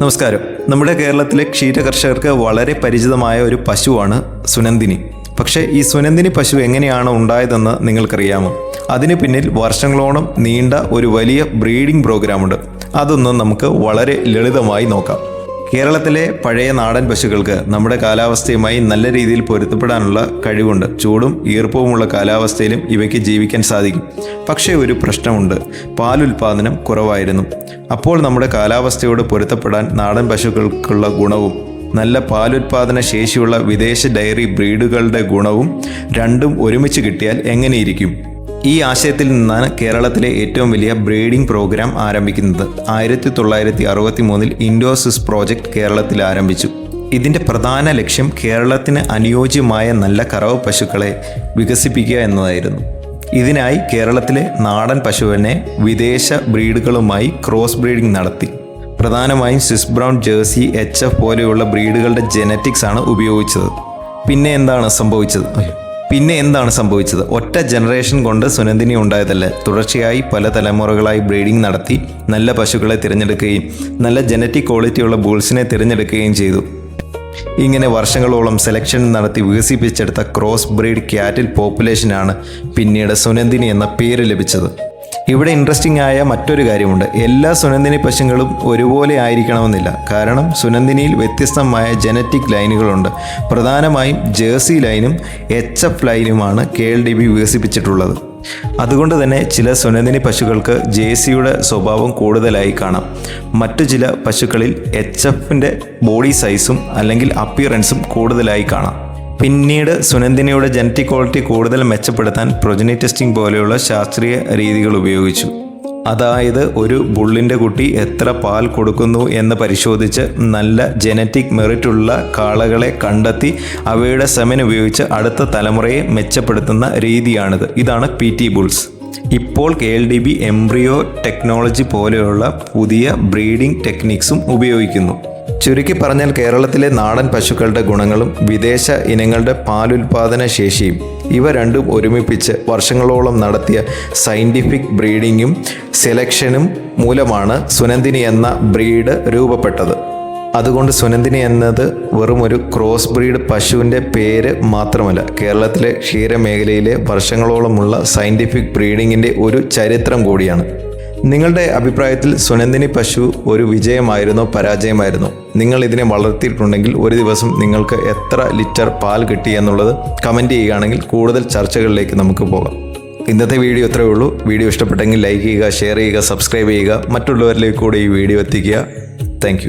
നമസ്കാരം. നമ്മുടെ കേരളത്തിലെ ക്ഷീരകർഷകർക്ക് വളരെ പരിചിതമായ ഒരു പശുവാണ് സുനന്ദിനി. പക്ഷേ ഈ സുനന്ദിനി പശു എങ്ങനെയാണ് ഉണ്ടായതെന്ന് നിങ്ങൾക്കറിയാമോ? അതിന് പിന്നിൽ വർഷങ്ങളോളം നീണ്ട ഒരു വലിയ ബ്രീഡിംഗ് പ്രോഗ്രാമുണ്ട്. അതൊന്നും നമുക്ക് വളരെ ലളിതമായി നോക്കാം. കേരളത്തിലെ പഴയ നാടൻ പശുക്കൾക്ക് നമ്മുടെ കാലാവസ്ഥയുമായി നല്ല രീതിയിൽ പൊരുത്തപ്പെടാനുള്ള കഴിവുണ്ട്. ചൂടും ഈർപ്പവുമുള്ള കാലാവസ്ഥയിലും ഇവയ്ക്ക് ജീവിക്കാൻ സാധിക്കും. പക്ഷേ ഒരു പ്രശ്നമുണ്ട്, പാലുൽപാദനം കുറവായിരുന്നു. അപ്പോൾ നമ്മുടെ കാലാവസ്ഥയോട് പൊരുത്തപ്പെടാൻ നാടൻ പശുക്കൾക്കുള്ള ഗുണവും നല്ല പാലുൽപാദന ശേഷിയുള്ള വിദേശ ഡയറി ബ്രീഡുകളുടെ ഗുണവും രണ്ടും ഒരുമിച്ച് കിട്ടിയാൽ എങ്ങനെയിരിക്കും? ഈ ആശയത്തിൽ നിന്നാണ് കേരളത്തിലെ ഏറ്റവും വലിയ ബ്രീഡിംഗ് പ്രോഗ്രാം ആരംഭിക്കുന്നത്. 1963 ഇൻഡോസിസ് പ്രോജക്റ്റ് കേരളത്തിൽ ആരംഭിച്ചു. ഇതിൻ്റെ പ്രധാന ലക്ഷ്യം കേരളത്തിന് അനുയോജ്യമായ നല്ല കറവ പശുക്കളെ വികസിപ്പിക്കുക എന്നതായിരുന്നു. ഇതിനായി കേരളത്തിലെ നാടൻ പശുവിനെ വിദേശ ബ്രീഡുകളുമായി ക്രോസ് ബ്രീഡിംഗ് നടത്തി. പ്രധാനമായും സ്വിസ് ബ്രൗൺ, ജേഴ്സി, HF പോലെയുള്ള ബ്രീഡുകളുടെ ജെനറ്റിക്സ് ആണ് ഉപയോഗിച്ചത്. പിന്നെ എന്താണ് സംഭവിച്ചത്? ഒറ്റ ജനറേഷൻ കൊണ്ട് സുനന്ദിനി ഉണ്ടായതല്ല. തുടർച്ചയായി പല തലമുറകളായി ബ്രീഡിംഗ് നടത്തി നല്ല പശുക്കളെ തിരഞ്ഞെടുക്കുകയും നല്ല ജനറ്റിക് ക്വാളിറ്റിയുള്ള ബുൾസിനെ തിരഞ്ഞെടുക്കുകയും ചെയ്തു. ഇങ്ങനെ വർഷങ്ങളോളം സെലക്ഷൻ നടത്തി വികസിപ്പിച്ചെടുത്ത ക്രോസ് ബ്രീഡ് ക്യാറ്റിൽ പോപ്പുലേഷനാണ് പിന്നീട് സുനന്ദിനി എന്ന പേര് ലഭിച്ചത്. ഇവിടെ ഇൻട്രസ്റ്റിംഗ് ആയ മറ്റൊരു കാര്യമുണ്ട്. എല്ലാ സുനന്ദിനി പശുക്കളും ഒരുപോലെ ആയിരിക്കണമെന്നില്ല. കാരണം സുനന്ദിനിയിൽ വ്യത്യസ്തമായ ജനറ്റിക് ലൈനുകളുണ്ട്. പ്രധാനമായും ജേഴ്സി ലൈനും HF ലൈനുമാണ് KLDB വികസിപ്പിച്ചിട്ടുള്ളത്. അതുകൊണ്ട് തന്നെ ചില സുനന്ദിനി പശുക്കൾക്ക് ജേഴ്സിയുടെ സ്വഭാവം കൂടുതലായി കാണാം. മറ്റു ചില പശുക്കളിൽ HFൻ്റെ ബോഡി സൈസും അല്ലെങ്കിൽ അപ്പിയറൻസും കൂടുതലായി കാണാം. പിന്നീട് സുനന്ദിനിയുടെ ജനറ്റിക് ക്വാളിറ്റി കൂടുതൽ മെച്ചപ്പെടുത്താൻ പ്രൊജനി ടെസ്റ്റിംഗ് പോലെയുള്ള ശാസ്ത്രീയ രീതികൾ ഉപയോഗിച്ചു. അതായത് ഒരു ബുള്ളിൻ്റെ കുട്ടി എത്ര പാൽ കൊടുക്കുന്നു എന്ന് പരിശോധിച്ച് നല്ല ജനറ്റിക് മെറിറ്റുള്ള കാളകളെ കണ്ടെത്തി അവയുടെ സെമൻ ഉപയോഗിച്ച് അടുത്ത തലമുറയെ മെച്ചപ്പെടുത്തുന്ന രീതിയാണിത്. ഇതാണ് PT ബുൾസ്. ഇപ്പോൾ KLDB എംബ്രിയോ ടെക്നോളജി പോലെയുള്ള പുതിയ ബ്രീഡിംഗ് ടെക്നിക്സും ഉപയോഗിക്കുന്നു. ചുരുക്കി പറഞ്ഞാൽ കേരളത്തിലെ നാടൻ പശുക്കളുടെ ഗുണങ്ങളും വിദേശ ഇനങ്ങളുടെ പാലുൽപാദന ശേഷിയും ഇവ രണ്ടും ഒരുമിപ്പിച്ച് വർഷങ്ങളോളം നടത്തിയ സയൻറ്റിഫിക് ബ്രീഡിങ്ങും സെലക്ഷനും മൂലമാണ് സുനന്ദിനി എന്ന ബ്രീഡ് രൂപപ്പെട്ടത്. അതുകൊണ്ട് സുനന്ദിനി എന്നത് വെറും ഒരു ക്രോസ് ബ്രീഡ് പശുവിൻ്റെ പേര് മാത്രമല്ല, കേരളത്തിലെ ക്ഷീരമേഖലയിലെ വർഷങ്ങളോളമുള്ള സയൻറ്റിഫിക് ബ്രീഡിങ്ങിൻ്റെ ഒരു ചരിത്രം കൂടിയാണ്. നിങ്ങളുടെ അഭിപ്രായത്തിൽ സുനന്ദിനി പശു ഒരു വിജയമായിരുന്നോ പരാജയമായിരുന്നോ? നിങ്ങൾ ഇതിനെ വളർത്തിയിട്ടുണ്ടെങ്കിൽ ഒരു ദിവസം നിങ്ങൾക്ക് എത്ര ലിറ്റർ പാൽ കിട്ടി എന്നുള്ളത് കമൻറ്റ് ചെയ്യുകയാണെങ്കിൽ കൂടുതൽ ചർച്ചകളിലേക്ക് നമുക്ക് പോകാം. ഇന്നത്തെ വീഡിയോ ഇത്രയേ ഉള്ളൂ. വീഡിയോ ഇഷ്ടപ്പെട്ടെങ്കിൽ ലൈക്ക് ചെയ്യുക, ഷെയർ ചെയ്യുക, സബ്സ്ക്രൈബ് ചെയ്യുക, മറ്റുള്ളവരിലേക്ക് കൂടെ ഈ വീഡിയോ എത്തിക്കുക. താങ്ക്